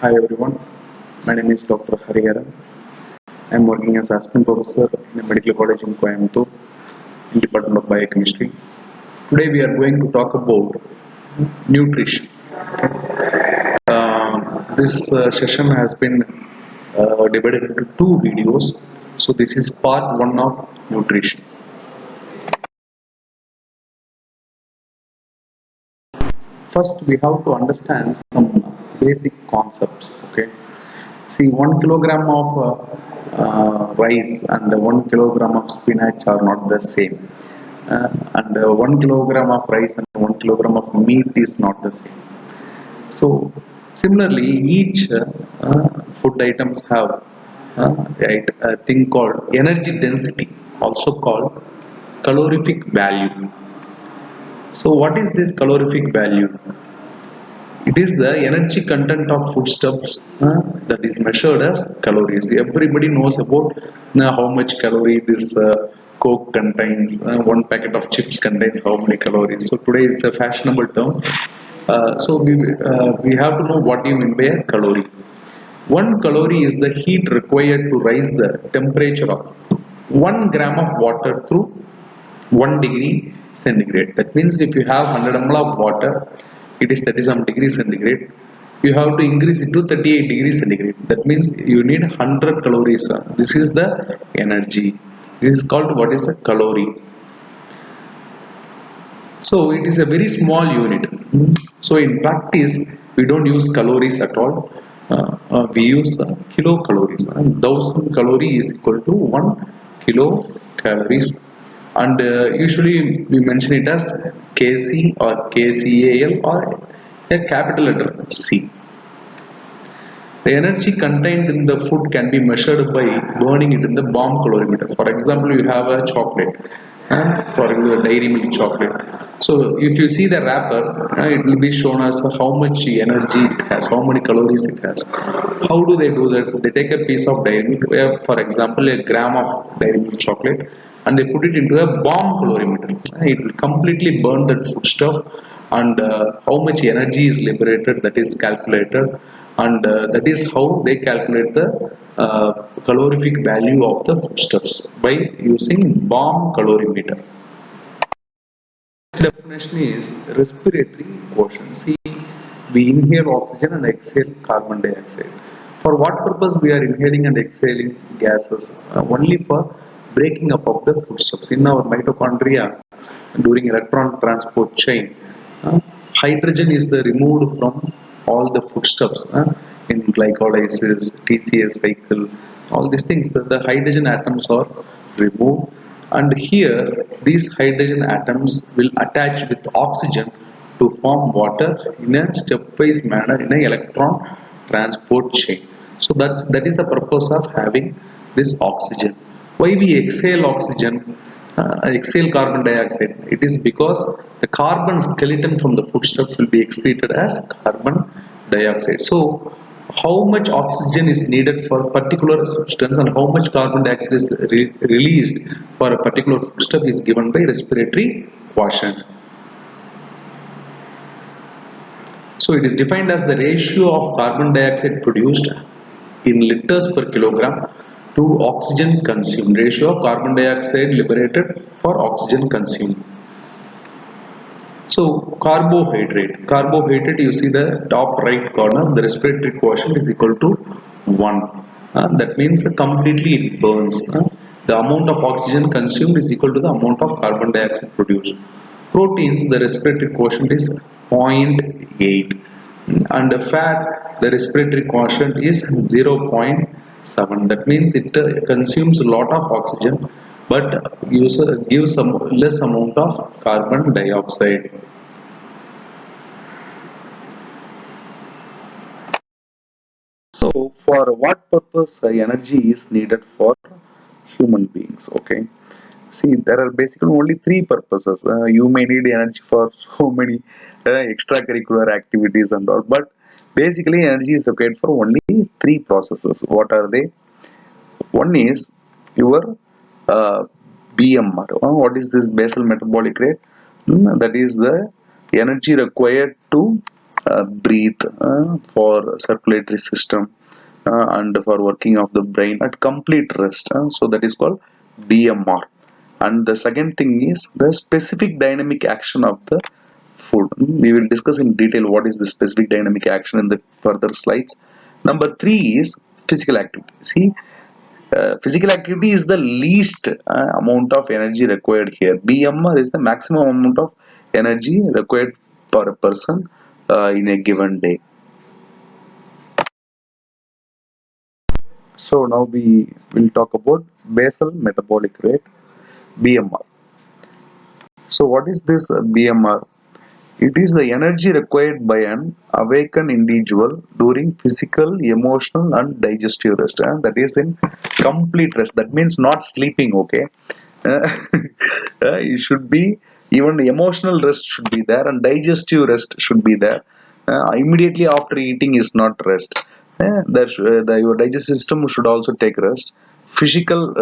Hi everyone, my name is Dr. Hariharan. I am working as assistant professor in a medical college in Coimbatore in Department of Biochemistry. Today we are going to talk about nutrition. This session has been divided into two videos. So this is part one of nutrition. First we have to understand some basic concepts. Okay. See, 1 kilogram of rice and 1 kilogram of spinach are not the same. And 1 kilogram of rice and 1 kilogram of meat is not the same. So, similarly, each food items have a thing called energy density, also called calorific value. So, what is this calorific value? It is the energy content of foodstuffs that is measured as calories. Everybody knows about how much calorie this Coke contains. One packet of chips contains how many calories. So today is a fashionable term. So we have to know what you mean by a calorie. 1 calorie is the heat required to rise the temperature of 1 gram of water through 1 degree centigrade. That means if you have 100 ml of water, it is 37 degrees centigrade. You have to increase it to 38 degrees centigrade. That means you need 100 calories. This is the energy. This is called what is a calorie. So it is a very small unit. So in practice, we don't use calories at all. We use kilocalories. And 1000 calorie is equal to 1 kilocalories. And usually we mention it as Kc or KCAL or a capital letter C. The energy contained in the food can be measured by burning it in the bomb calorimeter. For example, you have a chocolate, for example, dairy milk chocolate. So if you see the wrapper, it will be shown as how much energy it has, how many calories it has. How do they do that? They take a piece of dairy milk, for example, a gram of dairy milk chocolate, and they put it into a bomb calorimeter. It will completely burn that foodstuff, and how much energy is liberated, that is calculated, and that is how they calculate the calorific value of the foodstuffs by using bomb calorimeter. Definition is respiratory quotient. See, we inhale oxygen and exhale carbon dioxide. For what purpose we are inhaling and exhaling gases? Only for breaking up of the foodstuffs. In our mitochondria, during electron transport chain, hydrogen is removed from all the foodstuffs in glycolysis, TCA cycle, all these things. The hydrogen atoms are removed, and here these hydrogen atoms will attach with oxygen to form water in a stepwise manner in an electron transport chain. So that is the purpose of having this oxygen. Why we exhale oxygen? Exhale carbon dioxide. It is because the carbon skeleton from the foodstuffs will be excreted as carbon dioxide. So how much oxygen is needed for a particular substance and how much carbon dioxide is released for a particular foodstuff is given by respiratory quotient. So it is defined as the ratio of carbon dioxide produced in liters per kilogram to oxygen consumed, ratio of carbon dioxide liberated for oxygen consumed. So carbohydrate, you see the top right corner, the respiratory quotient is equal to 1. That means completely it burns. The amount of oxygen consumed is equal to the amount of carbon dioxide produced. Proteins, the respiratory quotient is 0.8. And the fat, the respiratory quotient is 0.7. That means it consumes a lot of oxygen but gives some less amount of carbon dioxide. So for what purpose energy is needed for human beings? Okay, see, there are basically only three purposes. You may need energy for so many extracurricular activities and all, but basically energy is required for only three processes. What are they? One is your BMR. What is this basal metabolic rate? That is the energy required to breathe, for circulatory system, and for working of the brain at complete rest. So that is called BMR. And the second thing is the specific dynamic action of the food. We will discuss in detail what is the specific dynamic action in the further slides. Number 3 is physical activity. See, physical activity is the least amount of energy required here. BMR is the maximum amount of energy required for a person in a given day. So now we will talk about basal metabolic rate, BMR. So what is this BMR? It is the energy required by an awakened individual during physical, emotional and digestive rest. And that is in complete rest. That means not sleeping, okay? It should be, even emotional rest should be there and digestive rest should be there. Immediately after eating is not rest. Your digestive system should also take rest. Physical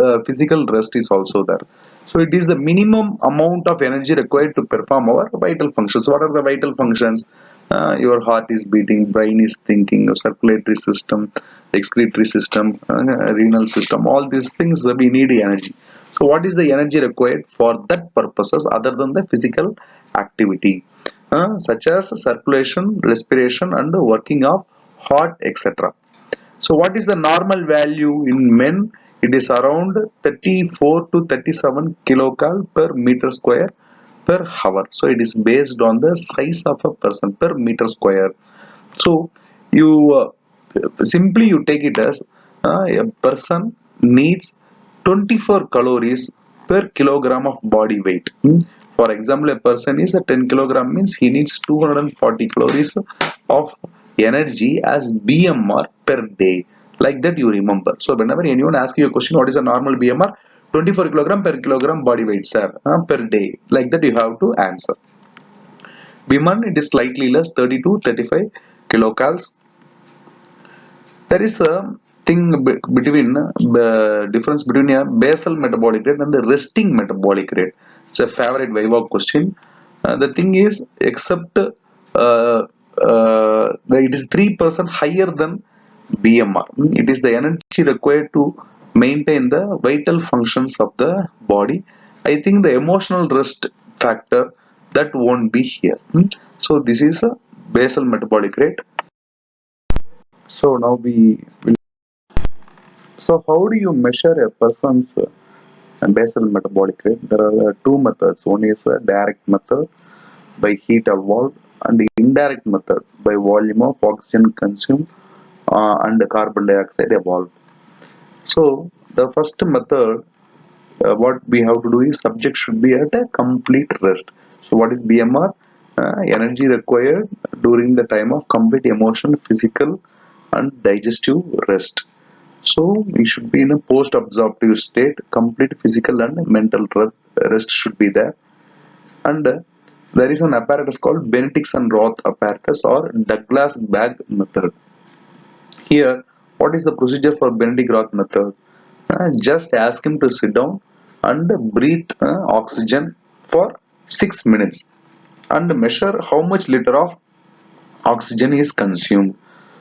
rest is also there. So it is the minimum amount of energy required to perform our vital functions. What are the vital functions? Your heart is beating, brain is thinking, your circulatory system, excretory system, renal system, all these things we need energy. So what is the energy required for that purposes other than the physical activity, such as circulation, respiration and working of heart, etc. So what is the normal value in men? It is around 34 to 37 kilocal per meter square per hour. So it is based on the size of a person per meter square. So you simply you take it as a person needs 24 calories per kilogram of body weight. For example, a person is a 10 kilogram means he needs 240 calories of energy as BMR per day. Like that you remember. So whenever anyone asks you a question, what is a normal BMR? 24 kilogram per kilogram body weight, sir, per day. Like that you have to answer. Women, it is slightly less, 30 to 35 kilocals. There is a between difference between a basal metabolic rate and the resting metabolic rate. It's a favorite Viva question. The thing is, except it is 3% higher than BMR. It is the energy required to maintain the vital functions of the body. I think the emotional rest factor that won't be here. So this is a basal metabolic rate. So now we will. So how do you measure a person's basal metabolic rate? There are two methods. One is a direct method by heat evolved and the indirect method by volume of oxygen consumed and carbon dioxide evolved. So the first method, what we have to do is subject should be at a complete rest. So what is BMR? Energy required during the time of complete emotional, physical and digestive rest. So we should be in a post-absorptive state, complete physical and mental rest should be there. And there is an apparatus called Benedict's and Roth apparatus or Douglas bag method. Here, what is the procedure for Benedict Roth method? Just ask him to sit down and breathe oxygen for 6 minutes and measure how much liter of oxygen is consumed.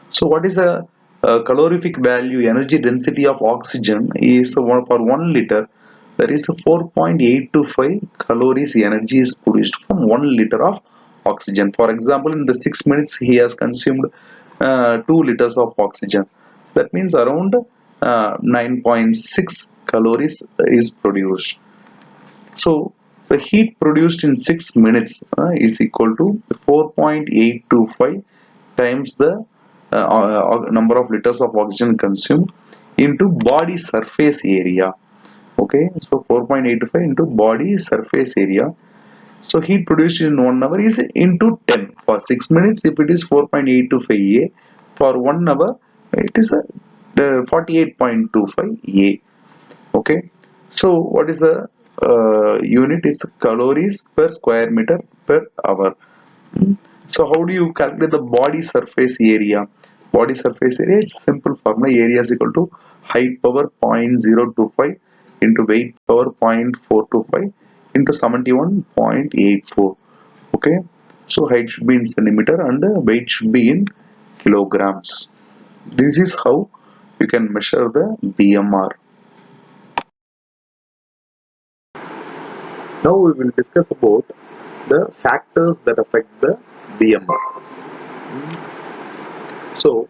So what is the calorific value, energy density of oxygen is for 1 liter, there is 4.825 calories energy is produced from 1 liter of oxygen. For example, in the 6 minutes he has consumed 2 liters of oxygen. That means around 9.6 calories is produced. So the heat produced in 6 minutes is equal to 4.825 times the number of liters of oxygen consumed into body surface area. Okay, so 4.85 into body surface area. So heat produced in 1 hour is into 10. For 6 minutes, if it is 4.825 A, for 1 hour it is 48.25 A. Okay, so what is the unit? Is calories per square meter per hour. So how do you calculate the body surface area? Body surface area, it's simple formula. Area is equal to height power 0.025 into weight power 0.425 into 71.84. Okay, So height should be in centimeter and weight should be in kilograms. This is how you can measure the BMR. Now we will discuss about the factors that affect the BMR. So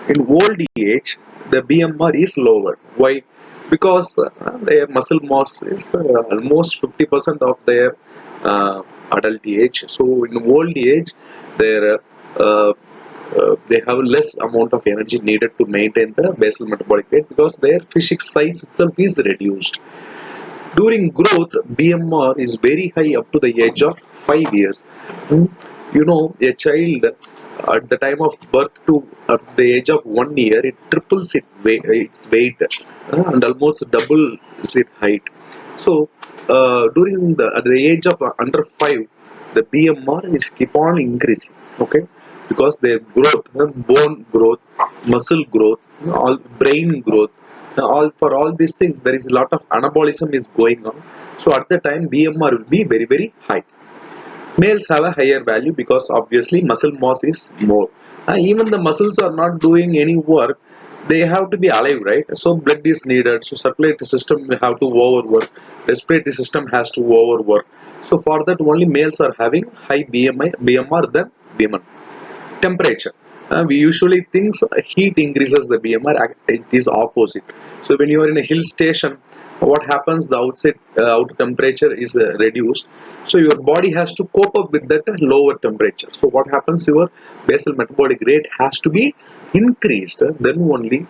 in old age, the BMR is lower. Why? Because their muscle mass is almost 50% of their adult age. So in old age, their they have less amount of energy needed to maintain the basal metabolic rate because their physics size itself is reduced. During growth, BMR is very high up to the age of 5 years. Hmm. You know, a child at the time of birth to at the age of 1 year, it triples its weight and almost doubles its height. So, during at the age of under 5, the BMR is keep on increasing. Okay, because their growth, bone growth, muscle growth, all brain growth, all for all these things there is a lot of anabolism is going on. So at the time BMR will be very high. Males have a higher value because obviously muscle mass is more. Even the muscles are not doing any work, they have to be alive, right? So blood is needed, so circulatory system will have to overwork, respiratory system has to overwork. So for that only males are having high BMR than women. Temperature. We usually think heat increases the BMR. It is opposite. So when you are in a hill station, what happens? The outer temperature is reduced. So your body has to cope up with that lower temperature. So what happens? Your basal metabolic rate has to be increased. Then only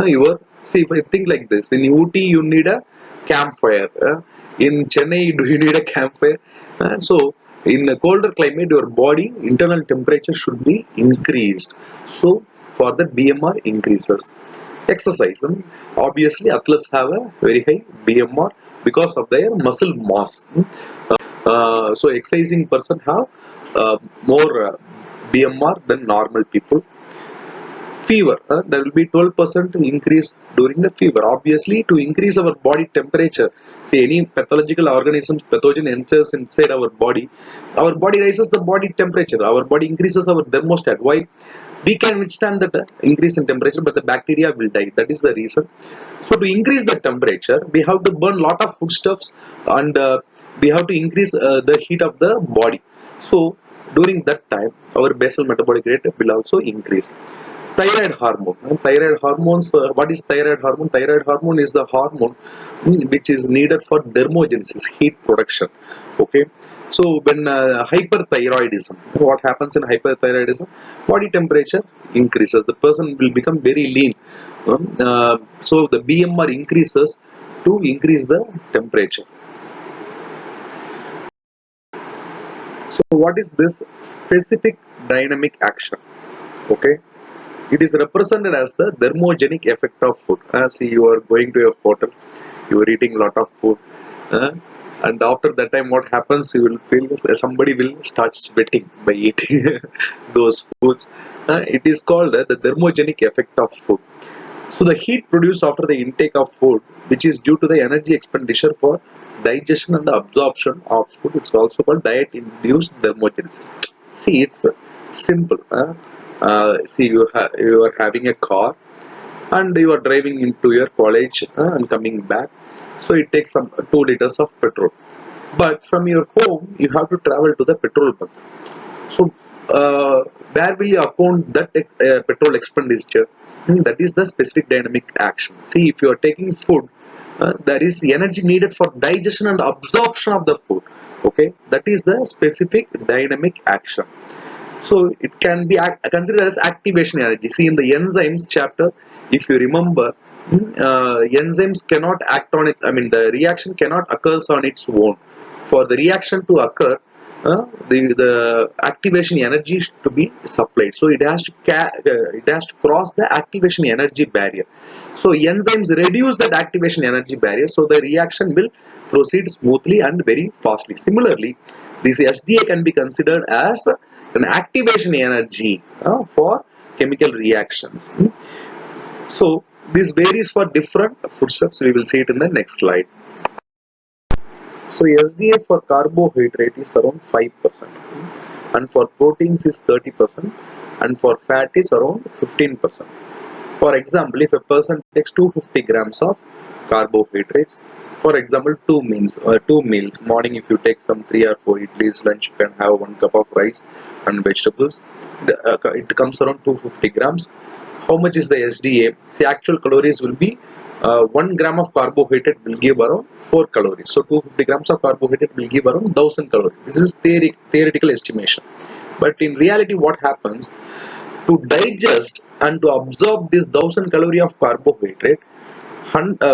your see. If I think like this, in UT you need a campfire. In Chennai, do you need a campfire? So in a colder climate, your body internal temperature should be increased. So for that BMR increases. Exercise. Obviously, athletes have a very high BMR because of their muscle mass. So exercising person have more BMR than normal people. Fever, there will be 12% increase during the fever. Obviously, to increase our body temperature, see any pathological organisms, pathogen enters inside our body raises the body temperature, our body increases our thermostat. Why? We can withstand that increase in temperature, but the bacteria will die. That is the reason. So to increase the temperature, we have to burn lot of foodstuffs, and we have to increase the heat of the body. So during that time, our basal metabolic rate will also increase. Thyroid hormone. Thyroid hormones. What is thyroid hormone? Thyroid hormone is the hormone which is needed for thermogenesis, heat production. Okay. So when hyperthyroidism, what happens in hyperthyroidism? Body temperature increases. The person will become very lean. So the BMR increases to increase the temperature. So what is this specific dynamic action? Okay. It is represented as the thermogenic effect of food. See, you are going to a hotel, you are eating a lot of food, and after that time, what happens? You will feel somebody will start sweating by eating those foods. It is called the thermogenic effect of food. So the heat produced after the intake of food, which is due to the energy expenditure for digestion and the absorption of food, it's also called diet-induced thermogenesis. See, it's simple. See, you are having a car and you are driving into your college and coming back. So it takes some 2 liters of petrol. But from your home, you have to travel to the petrol bunk. So where will you account that petrol expenditure? That is the specific dynamic action. See, if you are taking food, there is energy needed for digestion and absorption of the food. Okay, that is the specific dynamic action. So it can be considered as activation energy. See, in the enzymes chapter, if you remember, enzymes cannot act on it. I mean, the reaction cannot occur on its own. For the reaction to occur, the activation energy to be supplied. So it has to cross the activation energy barrier. So enzymes reduce that activation energy barrier, so the reaction will proceed smoothly and very fastly. Similarly, this SDA can be considered as an activation energy for chemical reactions. So this varies for different foodstuffs. We will see it in the next slide. So SDA for carbohydrate is around 5%. and for proteins is 30%, and for fat is around 15%. For example, if a person takes 250 grams of carbohydrates, for example, two meals. Morning, if you take some 3 or 4 idlis, lunch you can have 1 cup of rice and vegetables. It comes around 250 grams. How much is the SDA? The actual calories will be 1 gram of carbohydrate will give around 4 calories. So 250 grams of carbohydrate will give around 1000 calories. This is theoretical estimation. But in reality, what happens? To digest and to absorb this 1000 calorie of carbohydrate,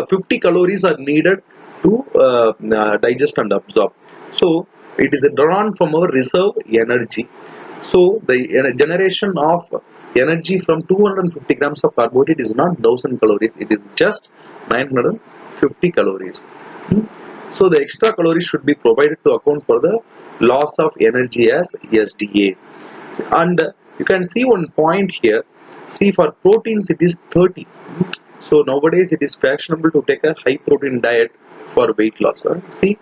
50 calories are needed to digest and absorb. So it is drawn from our reserve energy. So the generation of energy from 250 grams of carbohydrate is not 1000 calories, it is just 950 calories. So the extra calories should be provided to account for the loss of energy as SDA. And you can see one point here. See, for proteins it is 30. So nowadays it is fashionable to take a high protein diet for weight loss. See,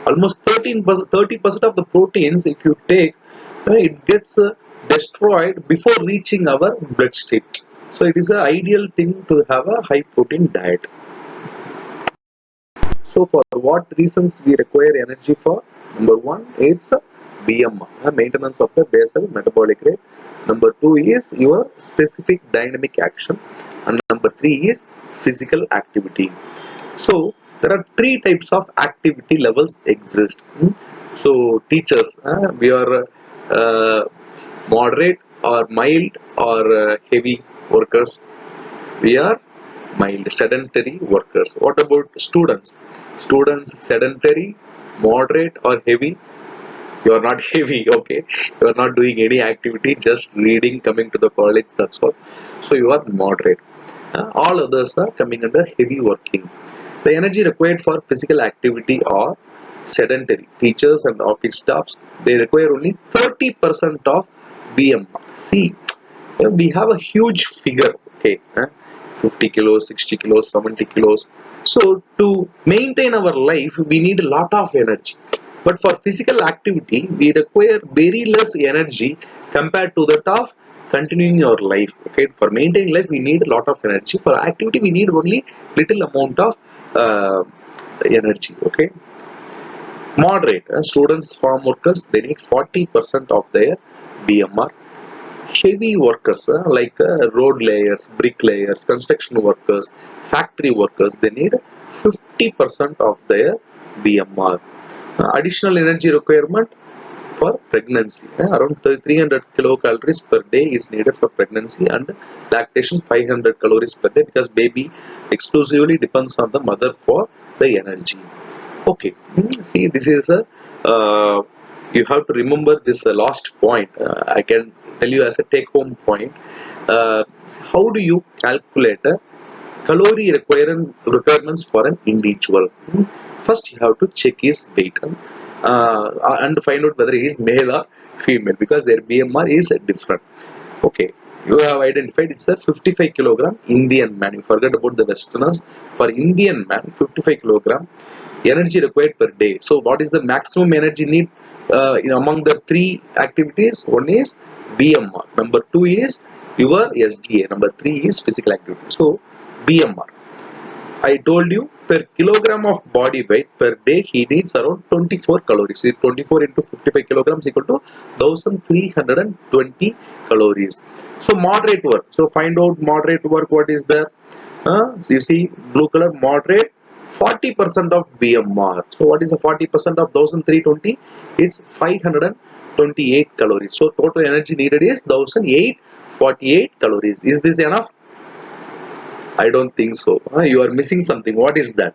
almost 30% of the proteins, if you take, it gets destroyed before reaching our bloodstream. So it is an ideal thing to have a high protein diet. So for what reasons we require energy for? Number one, it's BMR, maintenance of the basal metabolic rate. Number two is your specific dynamic action, and number three is physical activity. So there are three types of activity levels exist. So teachers, we are moderate or mild or heavy workers. We are mild, sedentary workers. What about students? Students, sedentary, moderate or heavy? You are not heavy, okay. You are not doing any activity, just reading, coming to the college, that's all. So you are moderate. All others are coming under heavy working. The energy required for physical activity are sedentary. Teachers and office staffs, they require only 30% of BMR. See, we have a huge figure, okay. 50 kilos, 60 kilos, 70 kilos. So to maintain our life, we need a lot of energy. But for physical activity, we require very less energy compared to that of continuing your life. Okay, for maintaining life, we need a lot of energy. For activity, we need only little amount of energy. Okay, moderate. Students, farm workers, they need 40% of their BMR. Heavy workers like road layers, bricklayers, construction workers, factory workers, they need 50% of their BMR. Additional energy requirement for pregnancy, around 300 kilocalories per day is needed for pregnancy, and lactation 500 calories per day, because baby exclusively depends on the mother for the energy. Okay, see, this is a you have to remember this last point. I can tell you as a take home point. How do you calculate calorie requirements for an individual? First, you have to check his weight and find out whether he is male or female, because their BMR is different. Okay, you have identified it's a 55 kilogram Indian man. You forget about the Westerners. For Indian man, 55 kilogram energy required per day. So what is the maximum energy need among the three activities? One is BMR, number two is your SDA, number three is physical activity. So BMR, I told you, per kilogram of body weight per day he needs around 24 calories. 24 into 55 kilograms equal to 1320 calories. So moderate work. So find out moderate work, what is there? So you see blue color, moderate, 40% of BMR. So what is the 40% of 1320? It's 528 calories. So total energy needed is 1848 calories. Is this enough? I don't think so. You are missing something. What is that?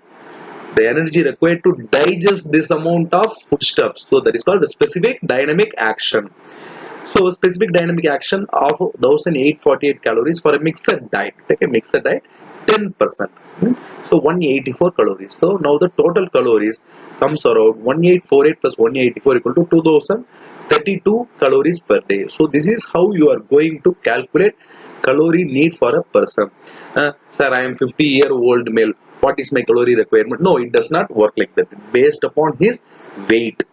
The energy required to digest this amount of foodstuffs. So that is called specific dynamic action. So specific dynamic action of 1848 calories for a mixed diet. Take a mixed diet, 10%. So 184 calories. So now the total calories comes around 1848 plus 184 equal to 2032 calories per day. So this is how you are going to calculate calorie need for a person. Sir, I am 50-year-old male. What is my calorie requirement? No, it does not work like that. Based upon his weight.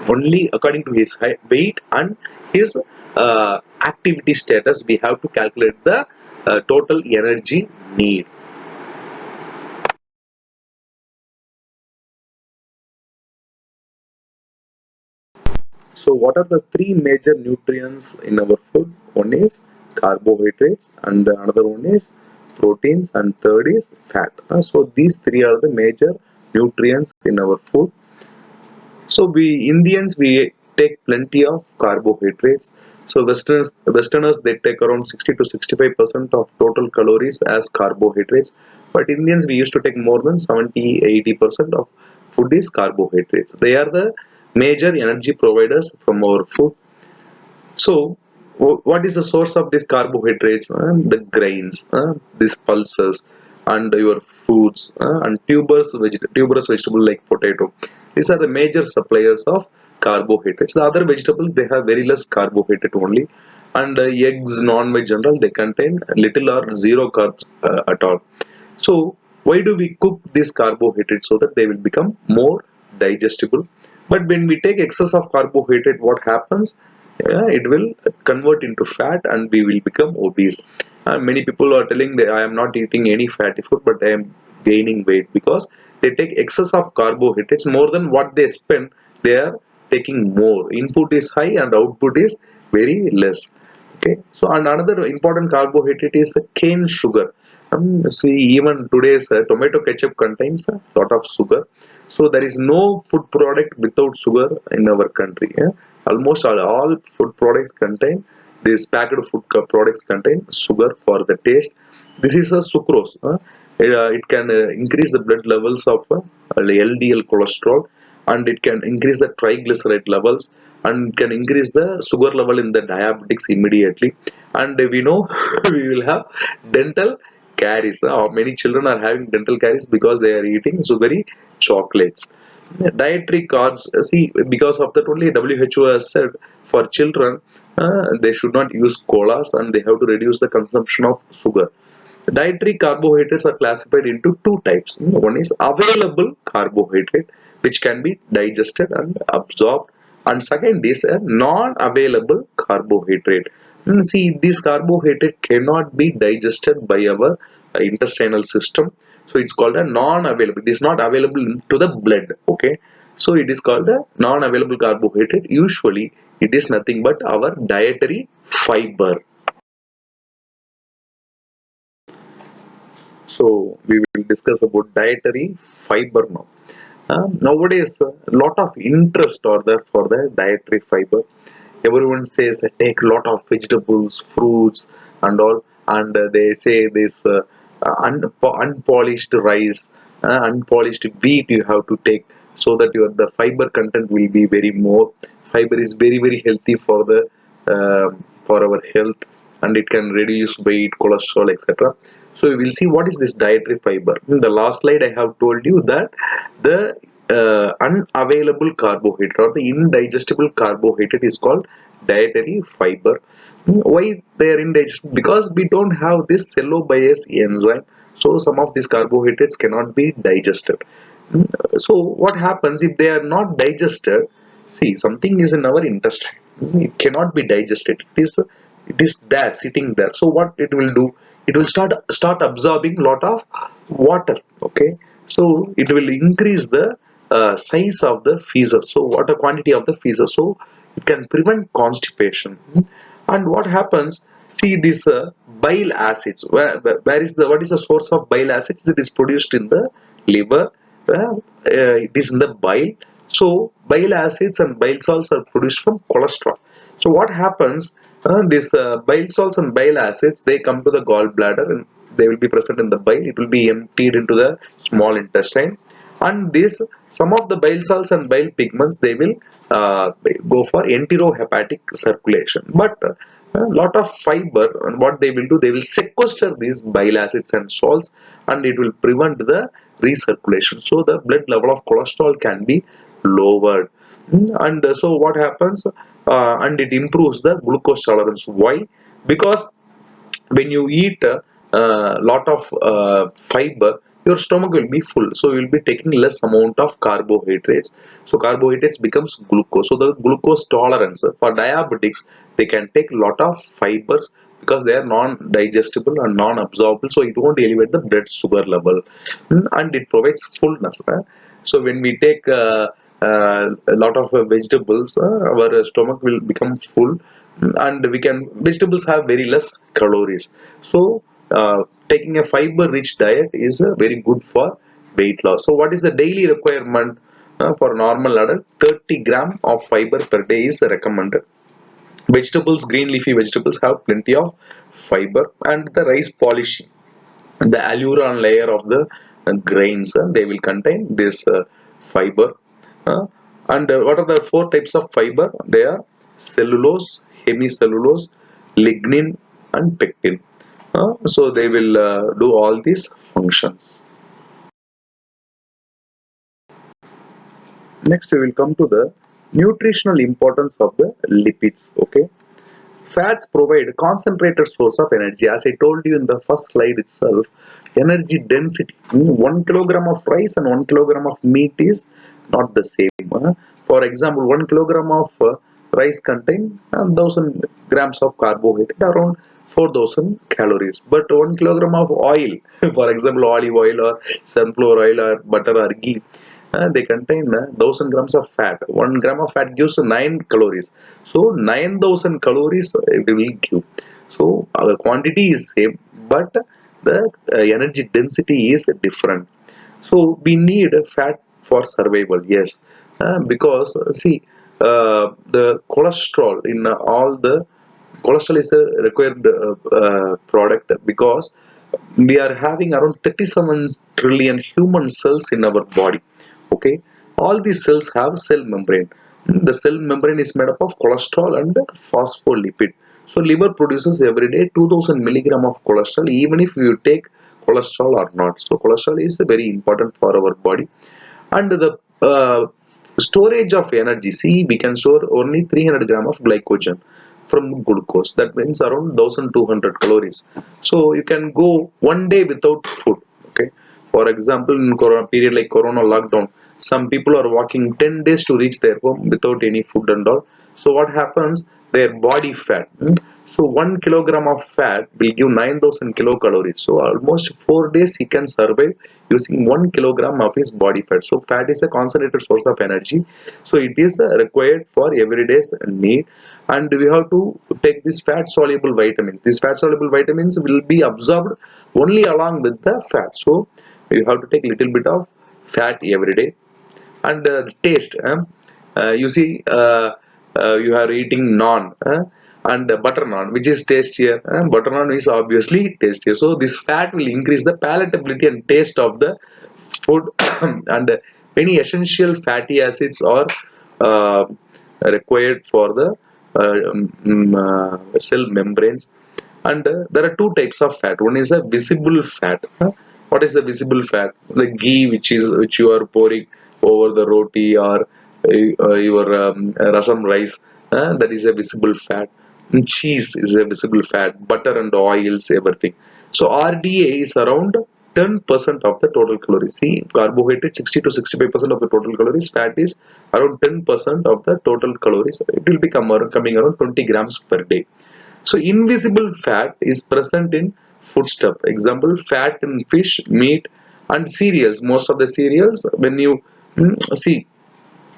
Only according to his weight and his activity status we have to calculate the total energy need. So what are the three major nutrients in our food? One is carbohydrates, and another one is proteins, and third is fat. So these three are the major nutrients in our food. So we Indians we take plenty of carbohydrates. So Westerners they take around 60 to 65% of total calories as carbohydrates. But Indians we used to take more than 70-80% of food is carbohydrates. They are the major energy providers from our food. So, what is the source of these carbohydrates? The grains, these pulses, and your fruits, and tuberous vegetable like potato. These are the major suppliers of carbohydrates. The other vegetables they have very less carbohydrate only, and eggs, non-veg general they contain little or zero carbs at all. So, why do we cook these carbohydrates so that they will become more digestible? But when we take excess of carbohydrate, what happens? It will convert into fat and we will become obese. Many people are telling that I am not eating any fatty food, but I am gaining weight because they take excess of carbohydrates more than what they spend. They are taking more. Input is high and output is very less. Okay, so and another important carbohydrate is cane sugar. See, even today's tomato ketchup contains a lot of sugar. So there is no food product without sugar in our country. Almost all food products contain these packed food products contain sugar for the taste. This is a sucrose. It can increase the blood levels of LDL cholesterol, and it can increase the triglyceride levels, and can increase the sugar level in the diabetics immediately. And we know we will have dental caries. Many children are having dental caries because they are eating sugary chocolates. Dietary carbs, see, because of that only WHO has said for children they should not use colas and they have to reduce the consumption of sugar. Dietary carbohydrates are classified into two types. One is available carbohydrate, which can be digested and absorbed, and second is a non-available carbohydrate. See, this carbohydrate cannot be digested by our intestinal system, so it's called a non-available. It is not available to the blood. Okay, so it is called a non-available carbohydrate. Usually, it is nothing but our dietary fiber. So we will discuss about dietary fiber now. Nowadays, a lot of interest are there for the dietary fiber. Everyone says take a lot of vegetables, fruits, and all, and they say this unpolished rice, unpolished wheat you have to take so that your the fiber content will be very more. Fiber is very healthy for our health, and it can reduce weight, cholesterol, etc. So we will see what is this dietary fiber. In the last slide, I have told you that the unavailable carbohydrate or the indigestible carbohydrate is called dietary fiber. Why they are indigestible? Because we don't have this cellobiase enzyme, so some of these carbohydrates cannot be digested. So what happens if they are not digested? See, something is in our intestine. It cannot be digested. It is there sitting there. So what it will do? It will start absorbing lot of water. Okay, so it will increase the size of the feces. So water quantity of the feces. So it can prevent constipation. And what happens? See this bile acids. Where is the what is the source of bile acids? It is produced in the liver. It is in the bile. So bile acids and bile salts are produced from cholesterol. So what happens? These bile salts and bile acids they come to the gallbladder and they will be present in the bile. It will be emptied into the small intestine, and this some of the bile salts and bile pigments they will go for enterohepatic circulation. But a lot of fiber, and what they will do, they will sequester these bile acids and salts, and it will prevent the recirculation. So the blood level of cholesterol can be lowered. And so what happens? And it improves the glucose tolerance. Why? Because when you eat a lot of fiber, your stomach will be full, so you will be taking less amount of carbohydrates. So carbohydrates becomes glucose. So the glucose tolerance for diabetics, they can take lot of fibers because they are non-digestible and non-absorbable, so it won't elevate the blood sugar level. And it provides fullness. So when we take a lot of vegetables, our stomach will become full, and we can vegetables have very less calories. So taking a fiber rich diet is very good for weight loss. So what is the daily requirement for normal adult? 30 gram of fiber per day is recommended. Vegetables, green leafy vegetables have plenty of fiber, and the rice polishing, the alluron layer of the grains, they will contain this fiber. And what are the four types of fiber? They are cellulose, hemicellulose, lignin, and pectin. So they will do all these functions. Next, we will come to the nutritional importance of the lipids. Okay, fats provide a concentrated source of energy. As I told you in the first slide itself, energy density. 1 kilogram of rice and 1 kilogram of meat is not the same. For example, 1 kilogram of rice contain 1000 grams of carbohydrate, around 4000 calories. But 1 kilogram of oil, for example, olive oil or sunflower oil or butter or ghee, they contain 1000 grams of fat. 1 gram of fat gives 9 calories. So 9000 calories it will give. So our quantity is same, but the energy density is different. So we need fat for survival. Yes, because see, the cholesterol in all the cholesterol is a required product, because we are having around 37 trillion human cells in our body. Okay, all these cells have cell membrane. The cell membrane is made up of cholesterol and phospholipid. So liver produces every day 2000 milligram of cholesterol, even if you take cholesterol or not. So cholesterol is very important for our body. And the storage of energy, see, we can store only 300 gram of glycogen from glucose. That means around 1200 calories. So you can go one day without food. Okay, for example, in corona period like corona lockdown, some people are walking 10 days to reach their home without any food and all. So what happens? Their body fat. So 1 kilogram of fat will give 9000 kilocalories. So almost 4 days he can survive using 1 kilogram of his body fat. So fat is a concentrated source of energy. So it is required for everyday's need. And we have to take these fat soluble vitamins. These fat soluble vitamins will be absorbed only along with the fat. So you have to take little bit of fat every day. And taste, you see, you are eating naan and butter naan, which is tastier. Butter naan is obviously tastier, so this fat will increase the palatability and taste of the food. And many essential fatty acids are uh, required for the cell membranes. And there are two types of fat. One is a visible fat. What is the visible fat? The ghee, which you are pouring over the roti or your rasam rice, that is a visible fat. And cheese is a visible fat. Butter and oils, everything. So RDA is around 10% of the total calories. See, carbohydrate 60 to 65% of the total calories. Fat is around 10% of the total calories. It will be coming around 20 grams per day. So invisible fat is present in foodstuff. Example, fat in fish, meat, and cereals. Most of the cereals, when you see,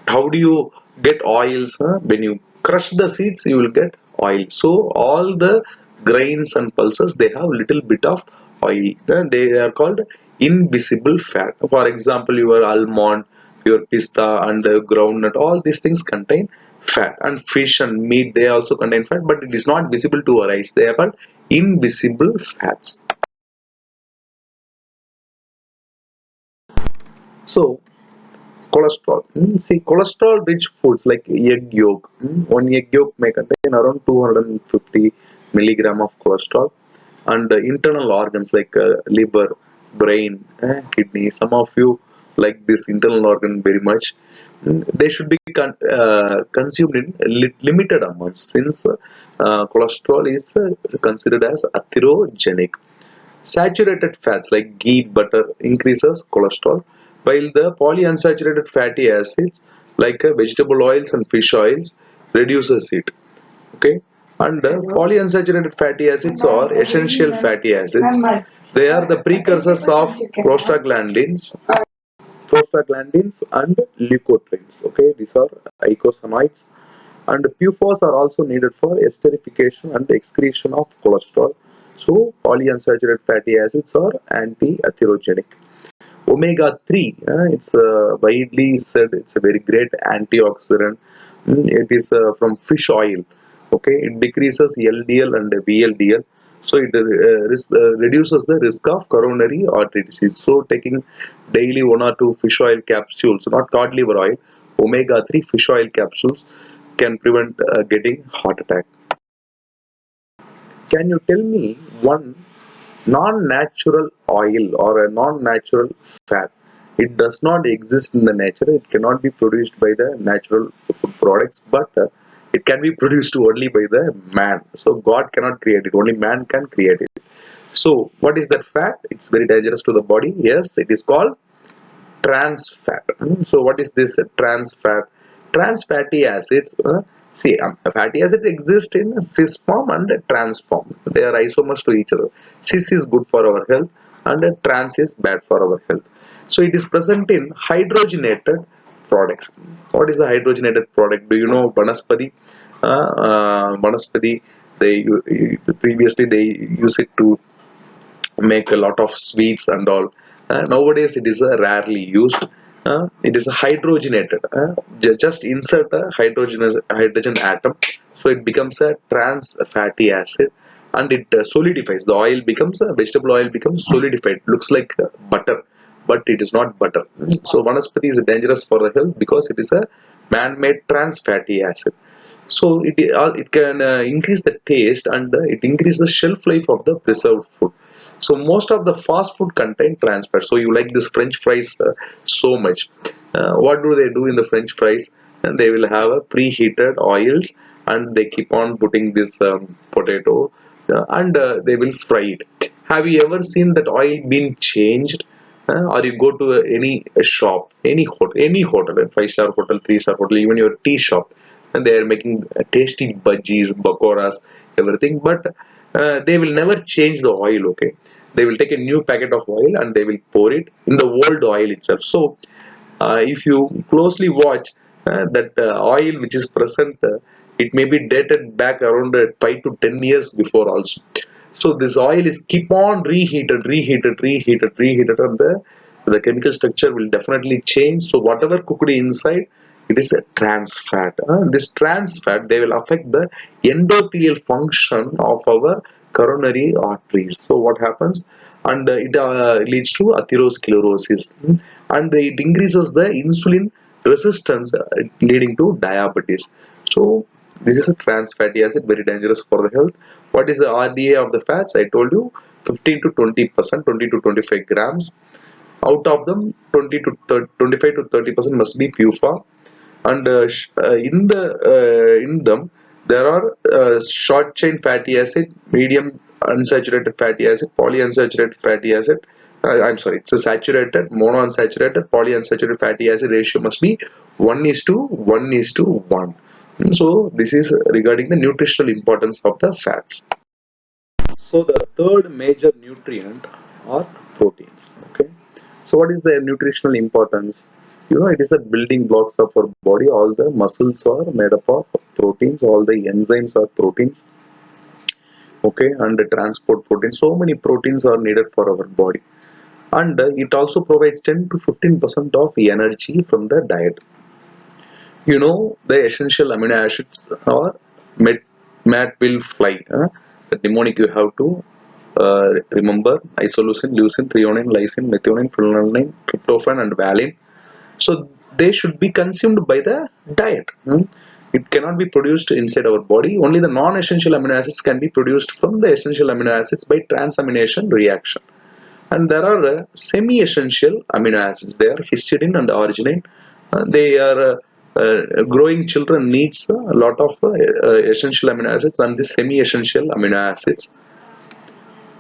how do you get oils? When you crush the seeds, you will get oil. So all the grains and pulses, they have little bit of oil. They are called invisible fat. For example, your almond, your pista, and groundnut, all these things contain fat. And fish and meat, they also contain fat, but it is not visible to our eyes. They are called invisible fats. So cholesterol. See, cholesterol rich foods like egg yolk. One egg yolk may contain around 250 milligram of cholesterol. And internal organs like liver, brain, kidney. Some of you like this internal organ very much. They should be consumed in limited amounts, since cholesterol is considered as atherogenic. Saturated fats like ghee, butter increases cholesterol, while the polyunsaturated fatty acids like vegetable oils and fish oils reduces it. Okay, and polyunsaturated fatty acids are essential fatty acids. They are the precursors of prostaglandins and leukotrienes. Okay, these are eicosanoids, and PUFOs are also needed for esterification and excretion of cholesterol. So polyunsaturated fatty acids are anti-atherogenic. Omega 3, it's widely said it's a very great antioxidant. It is from fish oil. Okay, it decreases LDL and VLDL, so it reduces the risk of coronary artery disease. So taking daily 1 or 2 fish oil capsules, not cod liver oil, omega 3 fish oil capsules can prevent getting heart attack. Can you tell me one non-natural oil or a non-natural fat? It does not exist in the nature. It cannot be produced by the natural food products, but it can be produced only by the man. So God cannot create it. Only man can create it. So what is that fat? It's very dangerous to the body. Yes, it is called trans fat. So what is this trans fat? Trans fatty acids. See, fatty acids exist in cis form and trans form. They are isomers to each other. Cis is good for our health and trans is bad for our health. So it is present in hydrogenated products. What is the hydrogenated product? Do you know Vanaspati? Vanaspati. Previously they use it to make a lot of sweets and all. Nowadays it is rarely used. It is hydrogenated. Just insert a hydrogen atom, so it becomes a trans fatty acid, and it solidifies. The oil becomes vegetable oil becomes solidified. Looks like butter, but it is not butter. So vanaspati is dangerous for the health because it is a man-made trans fatty acid. So it can increase the taste, and it increases the shelf life of the preserved food. So most of the fast food contain trans fat. So you like this French fries so much. What do they do in the French fries? And they will have a preheated oils, and they keep on putting this potato, and they will fry it. Have you ever seen that oil being changed? Or you go to any shop, any hotel, a 5-star hotel, 3-star hotel, even your tea shop, and they are making tasty bhajis, bakoras, everything, but they will never change the oil. Okay, they will take a new packet of oil and they will pour it in the old oil itself. So if you closely watch that oil which is present, it may be dated back around 5 to 10 years before also. So this oil is keep on reheated, and the chemical structure will definitely change. So whatever cooked inside, it is a trans fat. This trans fat, they will affect the endothelial function of our coronary arteries. So what happens? And it leads to atherosclerosis, and it increases the insulin resistance, leading to diabetes. So this is a trans fatty acid, very dangerous for the health. What is the RDA of the fats? I told you 15 to 20%, 20 to 25 grams. Out of them, 20 to 25 to 30% must be PUFA, and in them there are short chain fatty acid, medium unsaturated fatty acid, polyunsaturated fatty acid. I'm sorry, it's a saturated, monounsaturated, polyunsaturated fatty acid ratio must be 1:1:1. So this is regarding the nutritional importance of the fats. So the third major nutrient are proteins. Okay. So what is the nutritional importance? You know, it is the building blocks of our body. All the muscles are made up of proteins. All the enzymes are proteins. Okay, and the transport proteins. So many proteins are needed for our body, and it also provides 10 to 15% of energy from the diet. You know, the essential amino acids are Matt will fly. The mnemonic you have to remember: isoleucine, leucine, threonine, lysine, methionine, phenylalanine, tryptophan, and valine. So they should be consumed by the diet. It cannot be produced inside our body. Only the non-essential amino acids can be produced from the essential amino acids by transamination reaction. And there are semi-essential amino acids. They are histidine and arginine. They are growing children needs a lot of essential amino acids and the semi-essential amino acids.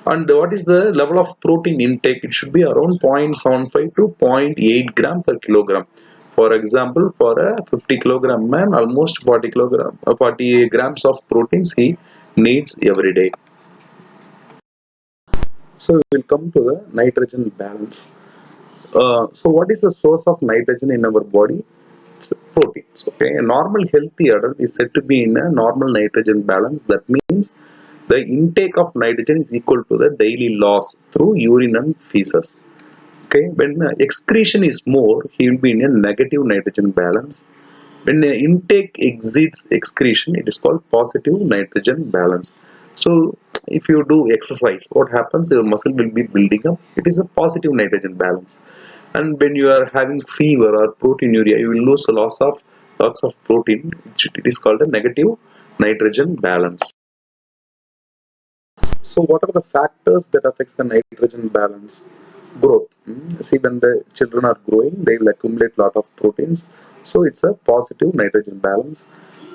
And what is the level of protein intake? It should be around 0.75 to 0.8 gram per kilogram. For example, for a 50 kilogram man, almost 40 grams of proteins he needs every day. So we will come to the nitrogen balance. So what is the source of nitrogen in our body? It's proteins. Okay, a normal healthy adult is said to be in a normal nitrogen balance. That means the intake of nitrogen is equal to the daily loss through urine and feces. Okay, when excretion is more, he will be in a negative nitrogen balance. When intake exceeds excretion, it is called positive nitrogen balance. So if you do exercise, what happens? Your muscle will be building up. It is a positive nitrogen balance. And when you are having fever or proteinuria, you will lose a lots of protein. It is called a negative nitrogen balance. So what are the factors that affects the nitrogen balance? Growth. See, when the children are growing, they will accumulate lot of proteins. So it's a positive nitrogen balance.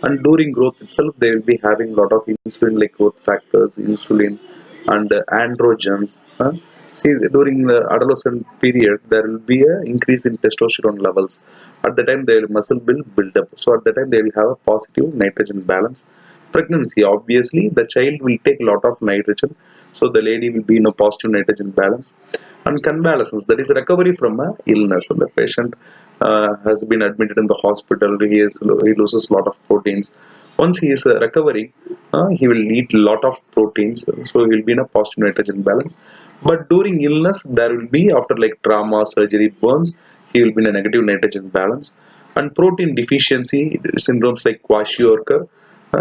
And during growth itself, they will be having lot of insulin like growth factors, insulin and androgens. See, during the adolescent period, there will be an increase in testosterone levels. At the time, their muscle will build up. So at the time, they will have a positive nitrogen balance. Pregnancy, obviously, the child will take a lot of nitrogen. So the lady will be in a positive nitrogen balance. And convalescence, that is recovery from a illness. And the patient has been admitted in the hospital. He loses a lot of proteins. Once he is recovering, he will eat a lot of proteins. So he will be in a positive nitrogen balance. But during illness, there will be, after like trauma, surgery, burns, he will be in a negative nitrogen balance. And protein deficiency syndromes like kwashiorkor,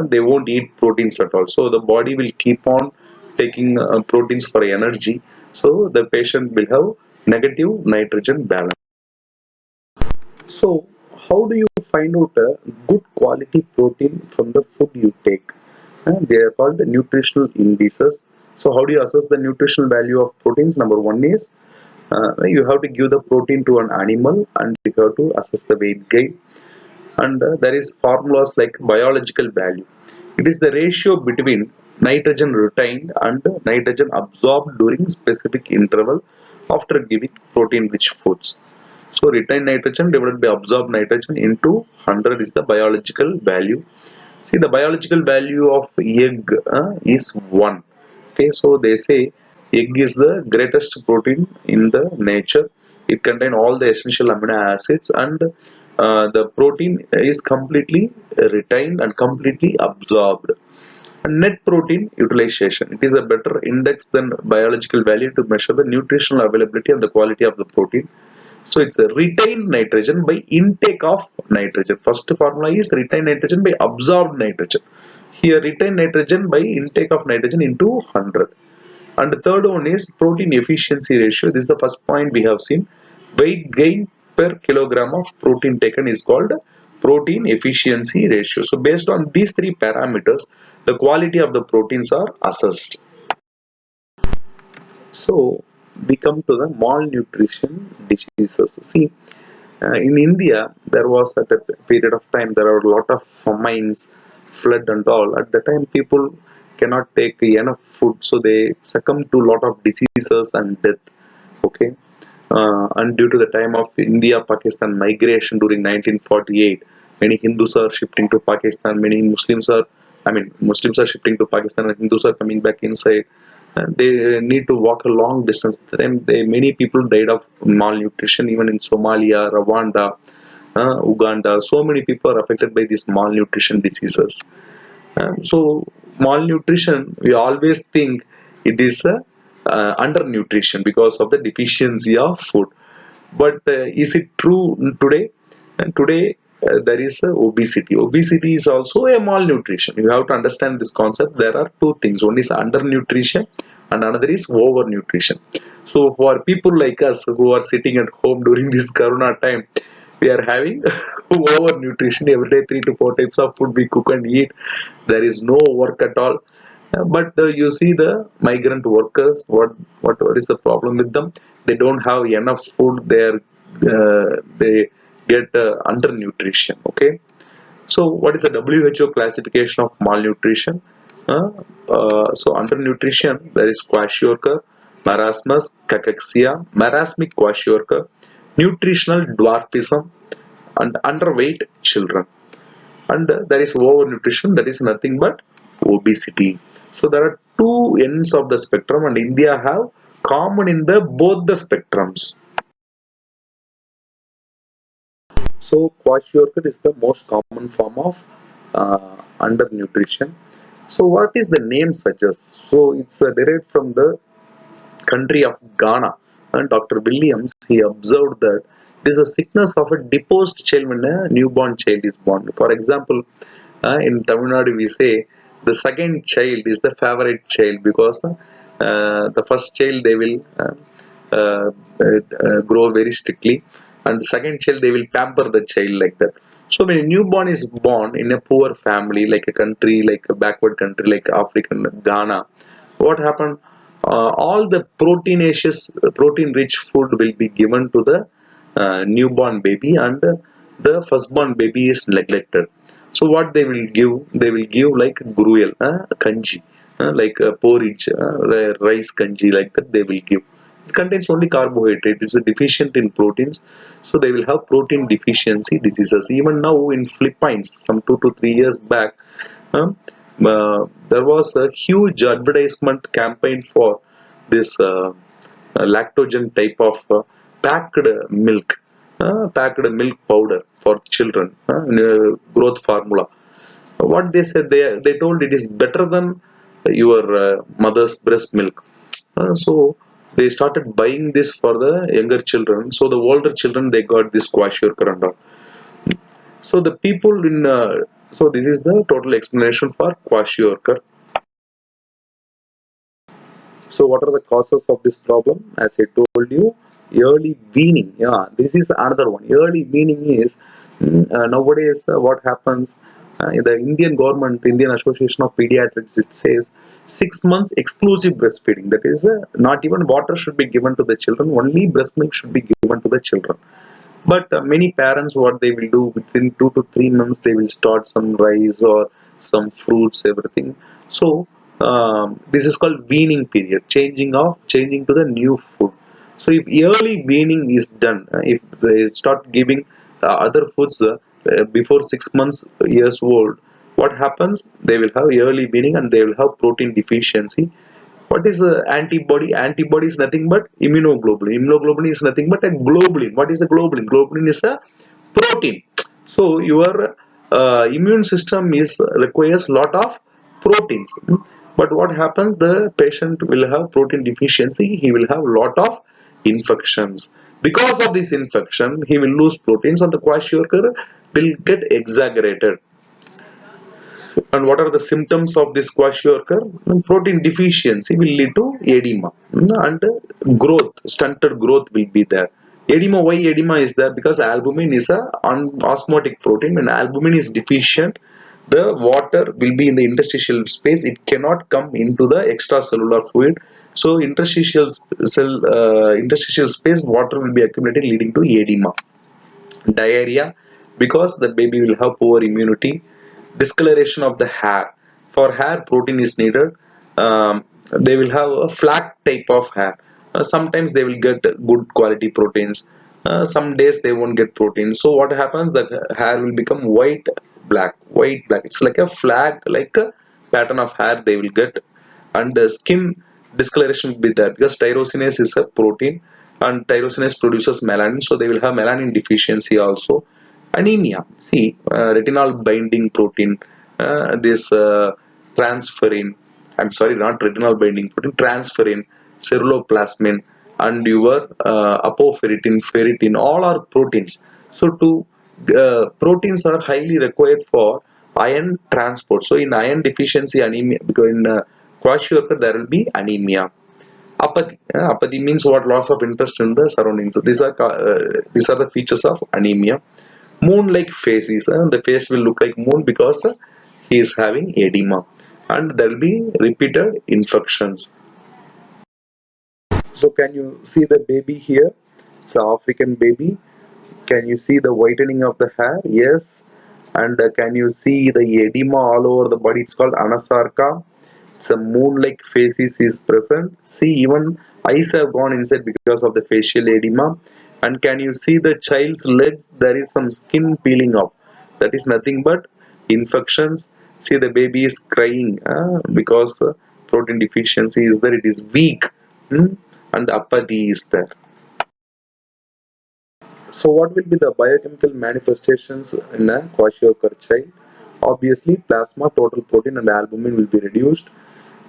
they won't eat proteins at all. So the body will keep on taking proteins for energy. So the patient will have negative nitrogen balance. So how do you find out a good quality protein from the food you take? They are called the nutritional indices. So how do you assess the nutritional value of proteins? Number one is you have to give the protein to an animal and you have to assess the weight gain. And there is formulas like biological value. It is the ratio between nitrogen retained and nitrogen absorbed during specific interval after giving protein rich foods. So retained nitrogen divided by absorbed nitrogen into 100 is the biological value. See, the biological value of egg is 1. Okay, so they say egg is the greatest protein in the nature. It contains all the essential amino acids and the protein is completely retained and completely absorbed. And net protein utilization. It is a better index than biological value to measure the nutritional availability and the quality of the protein. So it's a retained nitrogen by intake of nitrogen. First formula is retained nitrogen by absorbed nitrogen. Here retained nitrogen by intake of nitrogen into 100. And the third one is protein efficiency ratio. This is the first point we have seen. Weight gain per kilogram of protein taken is called protein efficiency ratio. So based on these three parameters, the quality of the proteins are assessed. So we come to the malnutrition diseases. See, in India, there was at a period of time there are a lot of famines, flood and all. At the time, people cannot take enough food, so they succumb to a lot of diseases and death. Okay, and due to the time of India-Pakistan migration during 1948, many Hindus are shifting to Pakistan. Many Muslims are, Muslims are shifting to Pakistan, and Hindus are coming back inside. They need to walk a long distance. Then many people died of malnutrition, even in Somalia, Rwanda, Uganda. So many people are affected by these malnutrition diseases. So malnutrition, we always think it is undernutrition because of the deficiency of food. But is it true today? And today there is obesity. Obesity is also a malnutrition. You have to understand this concept. There are two things. One is undernutrition and another is overnutrition. So for people like us who are sitting at home during this corona time, we are having overnutrition. Every day 3 to 4 types of food we cook and eat. There is no work at all. But you see the migrant workers, what is the problem with them? They don't have enough food. They get undernutrition. Okay, so what is the WHO classification of malnutrition? So undernutrition, there is kwashiorkor, marasmus, cachexia, marasmic kwashiorkor, nutritional dwarfism, and underweight children. And there is overnutrition, that is nothing but obesity. So there are two ends of the spectrum, and India have common in the both the spectrums. So kwashiorkor is the most common form of undernutrition. So what is the name suggests? So it's derived from the country of Ghana. And Dr. Williams, he observed that it is a sickness of a deposed child when a newborn child is born. For example, in Tamil Nadu we say the second child is the favorite child because the first child they will grow very strictly, and the second child they will pamper the child like that. So when a newborn is born in a poor family, like a country, like a backward country like African Ghana, what happened? All the protein-rich food will be given to the newborn baby, and the firstborn baby is neglected. So what they will give? They will give like gruel, kanji, like porridge, rice kanji, like that they will give. It contains only carbohydrate. It's deficient in proteins, so they will have protein deficiency diseases. Even now in Philippines, some 2 to 3 years back, there was a huge advertisement campaign for this lactogen type of packed milk powder for children, in a growth formula. What they said, they told it is better than your mother's breast milk. So they started buying this for the younger children. So the older children they got this kwashiorkor and all. So the people in so this is the total explanation for kwashiorkor. So what are the causes of this problem? As I told you, early weaning. Yeah, this is another one. Early weaning is nowadays what happens in the Indian government, Indian Association of Pediatrics, it says 6 months exclusive breastfeeding. That is, not even water should be given to the children. Only breast milk should be given to the children. But many parents, what they will do within 2 to 3 months, they will start some rice or some fruits, everything. So this is called weaning period, changing to the new food. So if early weaning is done, if they start giving other foods before 6 months years old, what happens? They will have early weaning and they will have protein deficiency. What is antibody? Antibody is nothing but immunoglobulin. Immunoglobulin is nothing but a globulin. What is a globulin? Globulin is a protein. So your immune system is requires lot of proteins. But what happens? The patient will have protein deficiency. He will have lot of infections. Because of this infection, he will lose proteins, and the kwashiorkor will get exaggerated. And what are the symptoms of this kwashiorkor? Protein deficiency will lead to edema, and stunted growth will be there. Edema, why edema is there? Because albumin is a osmotic protein. When albumin is deficient, the water will be in the interstitial space. It cannot come into the extracellular fluid. So interstitial space, water will be accumulated, leading to edema. Diarrhea, because the baby will have poor immunity. Discoloration of the hair. For hair, protein is needed. They will have a flat type of hair. Sometimes they will get good quality proteins. Some days they won't get protein. So what happens? The hair will become white black. It's like a flag, like a pattern of hair they will get. And skin discoloration will be there because tyrosinase is a protein, and tyrosinase produces melanin, so they will have melanin deficiency also. Anemia, see, retinol binding protein, this transferrin, I'm sorry, not retinol binding protein, transferrin, ceruloplasmin, and your apoferritin, ferritin, all are proteins. So proteins are highly required for iron transport. So in iron deficiency anemia, because in kwashiorkor there will be anemia. Apathy. Apathy means what? Loss of interest in the surroundings. So these are the features of anemia. Moon-like face is the face will look like moon because he is having edema, and there will be repeated infections. So can you see the baby here? It's an African baby. Can you see the whitening of the hair? Yes. And can you see the edema all over the body? It's called anasarca. Some moon-like faces is present. See, even eyes have gone inside because of the facial edema. And can you see the child's legs? There is some skin peeling off. That is nothing but infections. See, the baby is crying because protein deficiency is there. It is weak, and apathy is there. So what will be the biochemical manifestations in a kwashiorkor child? Obviously, plasma, total protein and albumin will be reduced,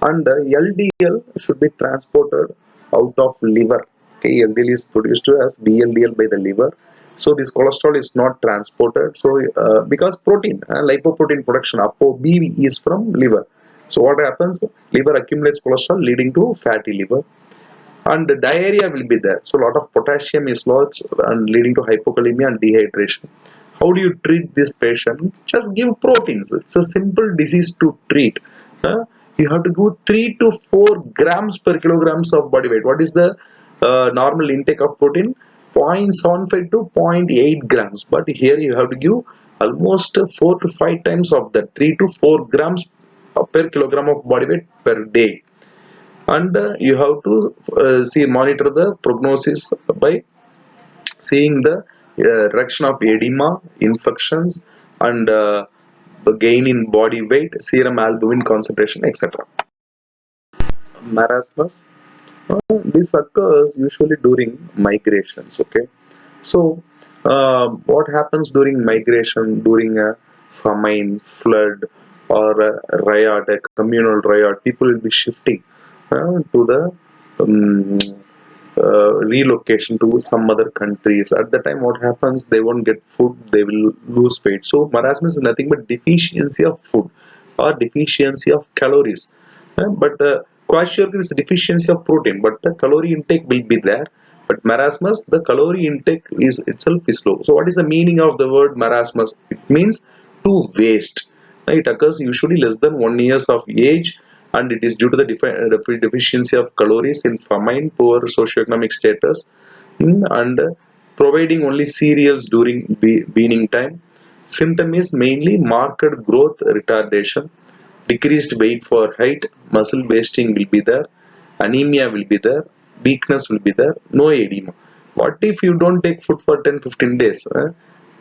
and LDL should be transported out of liver. Okay, LDL is produced as VLDL by the liver. So this cholesterol is not transported. So because protein, lipoprotein production, ApoB is from liver. So what happens? Liver accumulates cholesterol leading to fatty liver, and diarrhea will be there. So a lot of potassium is lost and leading to hypokalemia and dehydration. How do you treat this patient? Just give proteins. It's a simple disease to treat. You have to give 3 to 4 grams per kilograms of body weight. What is the normal intake of protein? 0.75 to zero point 0.8 grams, but here you have to give almost 4 to 5 times of that, 3 to 4 grams per kilogram of body weight per day. And you have to monitor the prognosis by seeing the reduction of edema, infections, and the gain in body weight, serum albumin concentration, etc. Marasmus, this occurs usually during migrations. Okay, so what happens during migration, during a famine, flood, or a riot, a communal riot? People will be shifting to the um, relocation to some other countries. At the time, what happens? They won't get food, they will lose weight. So marasmus is nothing but deficiency of food or deficiency of calories. But kwashiorkor is deficiency of protein, but the calorie intake will be there. But marasmus, the calorie intake is itself is low. So what is the meaning of the word marasmus? It means to waste. It occurs usually less than 1 years of age, and it is due to the deficiency of calories in famine, poor socioeconomic status, and providing only cereals during weaning time. Symptom is mainly marked growth retardation, decreased weight for height, muscle wasting will be there, anemia will be there, weakness will be there, no edema. What if you don't take food for 10-15 days?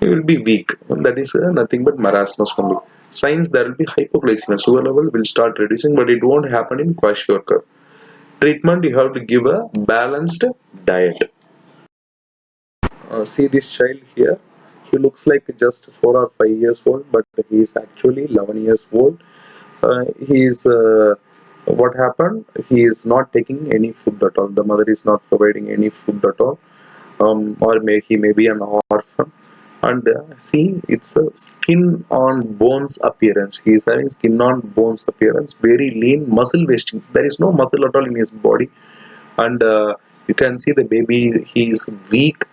You will be weak. And that is nothing but marasmus only. Signs: there will be hypoglycemia, sugar level will start reducing, but it won't happen in kwashiorkor. Treatment: you have to give a balanced diet. See this child here. He looks like just 4 or 5 years old, but he is actually 11 years old. He is what happened? He is not taking any food at all. The mother is not providing any food at all, he may be an orphan. And see, it's a skin on bones appearance. He is having skin on bones appearance, very lean, muscle wasting. There is no muscle at all in his body, and you can see the baby. He is weak.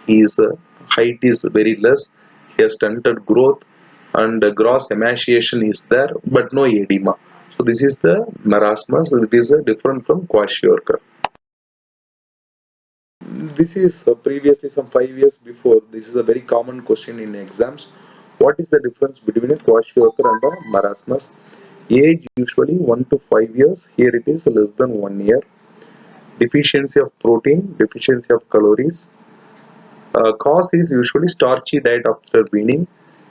His height is very less. He has stunted growth, and gross emaciation is there, but no edema. So this is the marasmus. It is different from kwashiorkor. This is previously some 5 years before. This is a very common question in exams. What is the difference between a kwashiorkor and a marasmus? Age usually 1 to 5 years. Here it is less than 1 year. Deficiency of protein, deficiency of calories. Cause is usually starchy diet after weaning.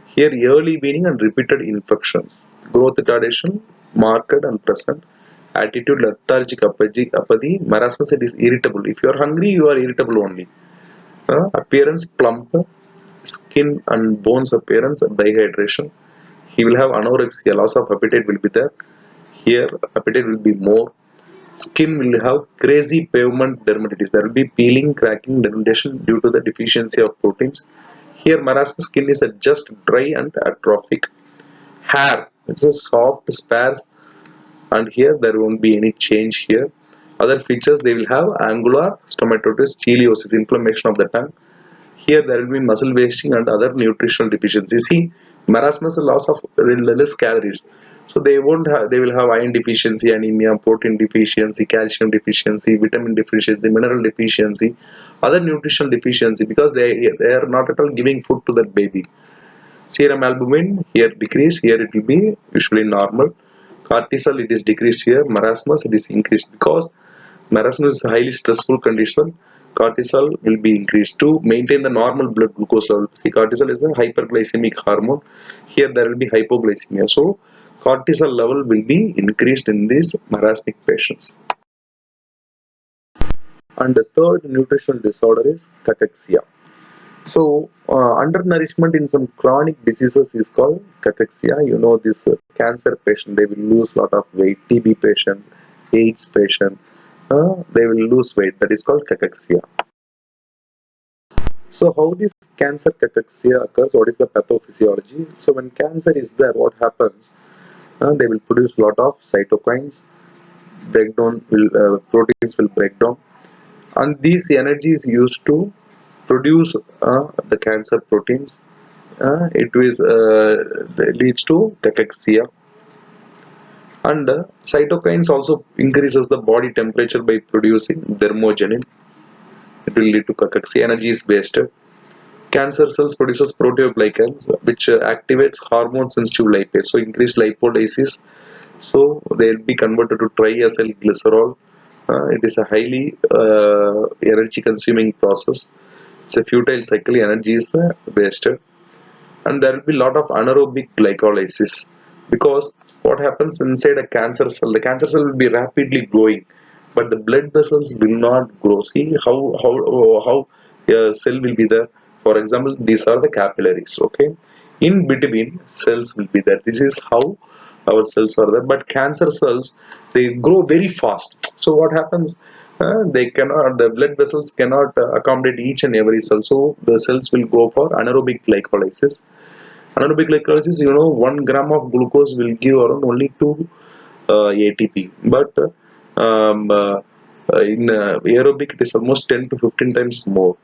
Here early weaning and repeated infections. Growth retardation marked and present. Attitude lethargic, apathy. Marasmus, it is irritable. If you are hungry, you are irritable only. Appearance plump. Skin and bones appearance, dehydration. He will have anorexia, loss of appetite will be there. Here appetite will be more. Skin will have crazy pavement dermatitis. There will be peeling, cracking, degradation due to the deficiency of proteins. Here marasmus skin is just dry and atrophic. Hair, it's a soft, sparse, and here there won't be any change here. Other features, they will have angular stomatitis, chiliosis, inflammation of the tongue. Here there will be muscle wasting and other nutritional deficiencies. See, marasmus loss of less calories, so they won't have. They will have iron deficiency, anemia, protein deficiency, calcium deficiency, vitamin deficiency, mineral deficiency, other nutritional deficiency, because they are not at all giving food to that baby. Serum albumin here decrease. Here it will be usually normal. Cortisol, it is decreased here. Marasmus, it is increased because marasmus is a highly stressful condition. Cortisol will be increased to maintain the normal blood glucose level. See, cortisol is a hyperglycemic hormone. Here there will be hypoglycemia. So cortisol level will be increased in these marasmic patients. And the third nutritional disorder is cachexia. So, undernourishment in some chronic diseases is called cachexia. You know, this cancer patient, they will lose a lot of weight. TB patient, AIDS patient, they will lose weight. That is called cachexia. So, how this cancer cachexia occurs? What is the pathophysiology? So, when cancer is there, what happens? They will produce a lot of cytokines. Breakdown will proteins will break down, and this energy is used to produce the cancer proteins. It is leads to cachexia, and cytokines also increases the body temperature by producing thermogenin. It will lead to cachexia. Energy is wasted. Cancer cells produces proteoglycans, which activates hormone sensitive lipase. So increased lipolysis. So they will be converted to triacylglycerol. It is a highly energy consuming process. It's a futile cycle. Energy is wasted, and there will be a lot of anaerobic glycolysis, because what happens inside a cancer cell, the cancer cell will be rapidly growing, but the blood vessels will not grow. See how a cell will be there. For example, these are the capillaries. Okay, in between cells will be there. This is how our cells are there, but cancer cells, they grow very fast. So what happens, they cannot, the blood vessels cannot accommodate each and every cell, so the cells will go for anaerobic glycolysis. Anaerobic glycolysis, you know, 1 gram of glucose will give around only 2 ATP, but in aerobic it is almost 10 to 15 times more.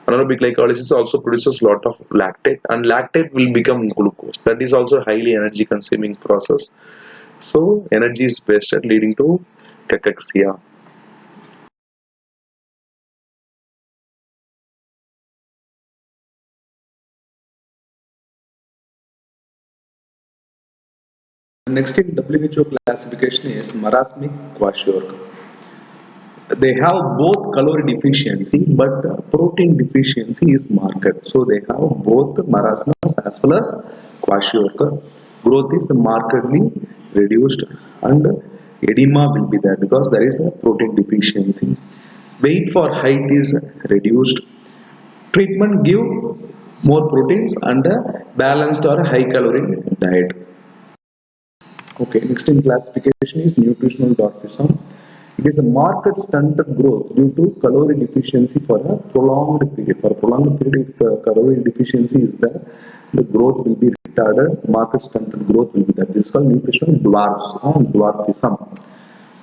Anaerobic glycolysis also produces a lot of lactate, and lactate will become glucose. That is also a highly energy consuming process. So energy is wasted, leading to cachexia. Next in WHO classification is marasmic kwashiorkor. They have both calorie deficiency, but protein deficiency is marked. So they have both marasmus as well as kwashiorkor. Growth is markedly reduced, and edema will be there because there is a protein deficiency. Weight for height is reduced. Treatment give more proteins and a balanced or a high calorie diet. Okay, next in classification is nutritional dwarfism. It is a marked stunted growth due to calorie deficiency for a prolonged period. For a prolonged period, if calorie deficiency is there, the growth will be retarded, marked stunted growth will be there. This is called nutritional dwarfism.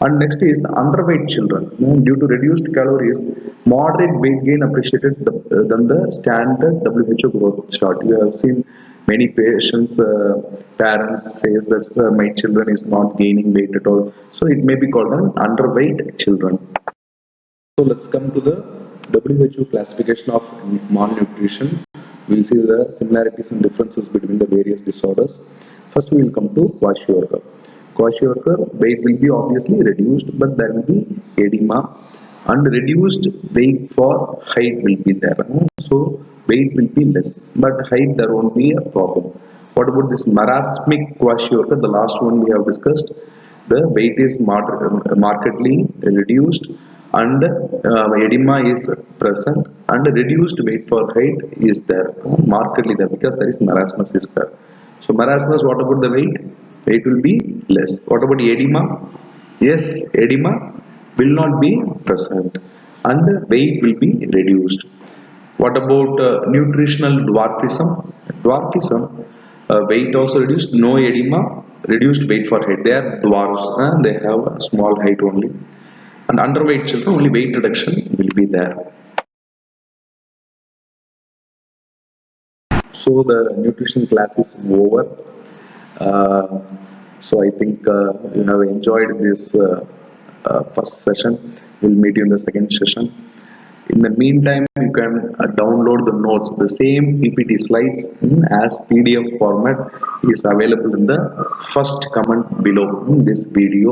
And next is underweight children. Due to reduced calories, moderate weight gain appreciated than the standard WHO growth chart. You have seen many patients, parents says that my children is not gaining weight at all. So it may be called an underweight children. So let's come to the WHO classification of malnutrition. We'll see the similarities and differences between the various disorders. First we will come to kwashiorkor. Kwashiorkor, weight will be obviously reduced, but there will be edema, and reduced weight for height will be there. So weight will be less, but height there won't be a problem. What about this marasmic kwashiorkor, the last one we have discussed? The weight is markedly reduced, and edema is present, and reduced weight for height is there, markedly there, because there is marasmus is there. So marasmus, what about the weight? Weight will be less. What about edema? Yes, edema will not be present, and weight will be reduced. What about nutritional dwarfism? Dwarfism, weight also reduced, no edema, reduced weight for height. They are dwarfs, they have a small height only. And underweight children, only weight reduction will be there. So the nutrition class is over. So I think you have enjoyed this first session. We'll meet you in the second session. In the meantime, you can can download the notes. The same PPT slides as PDF format is available in the first comment below this video.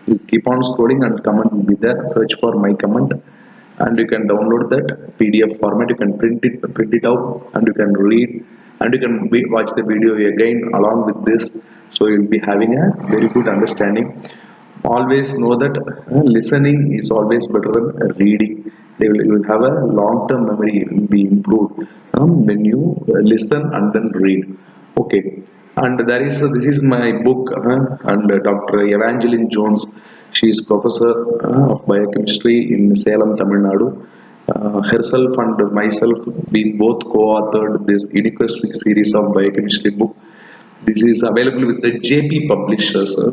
You keep on scrolling and comment will be there. Search for my comment and you can download that PDF format. You can print it out and you can read and you can watch the video again along with this. So you'll be having a very good understanding. Always know that listening is always better than reading. You will have a long-term memory. It will be improved when you listen and then read. Okay, and this is my book, and Dr. Evangeline Jones, she is professor of biochemistry in Salem, Tamil Nadu. Herself and myself, we both co-authored this Uniquestic series of biochemistry book. This is available with the JP Publishers, a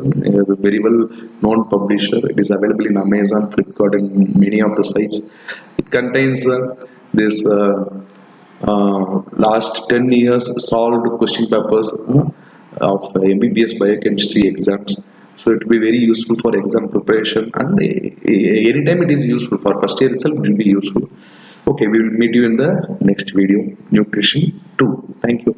very well known publisher. It is available in Amazon, Flipkart and many of the sites. It contains this last 10 years solved question papers of MBBS biochemistry exams. So it will be very useful for exam preparation, and anytime it is useful. For first year itself it will be useful. Okay, we will meet you in the next video, Nutrition 2. Thank you.